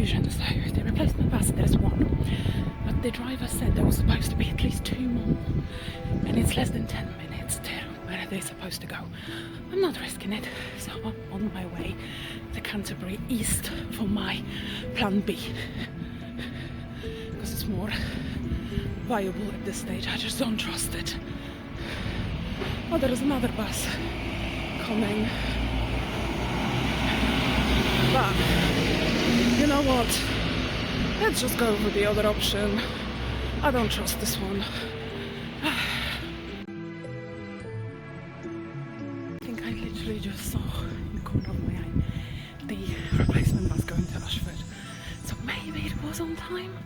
confusion. So the replacement bus, there's one, but the driver said there was supposed to be at least 2 more, and it's less than 10 minutes to where they're supposed to go. I'm not risking it, so I'm on my way to Canterbury East for my plan B, because it's more viable at this stage. I just don't trust it. Oh, there is another bus coming. But, you know what? Let's just go for the other option. I don't trust this one. I think I literally just saw in the corner of my eye the replacement bus going to Ashford. So maybe it was on time.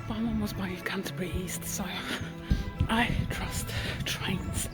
But I'm almost by Canterbury East, so I trust trains.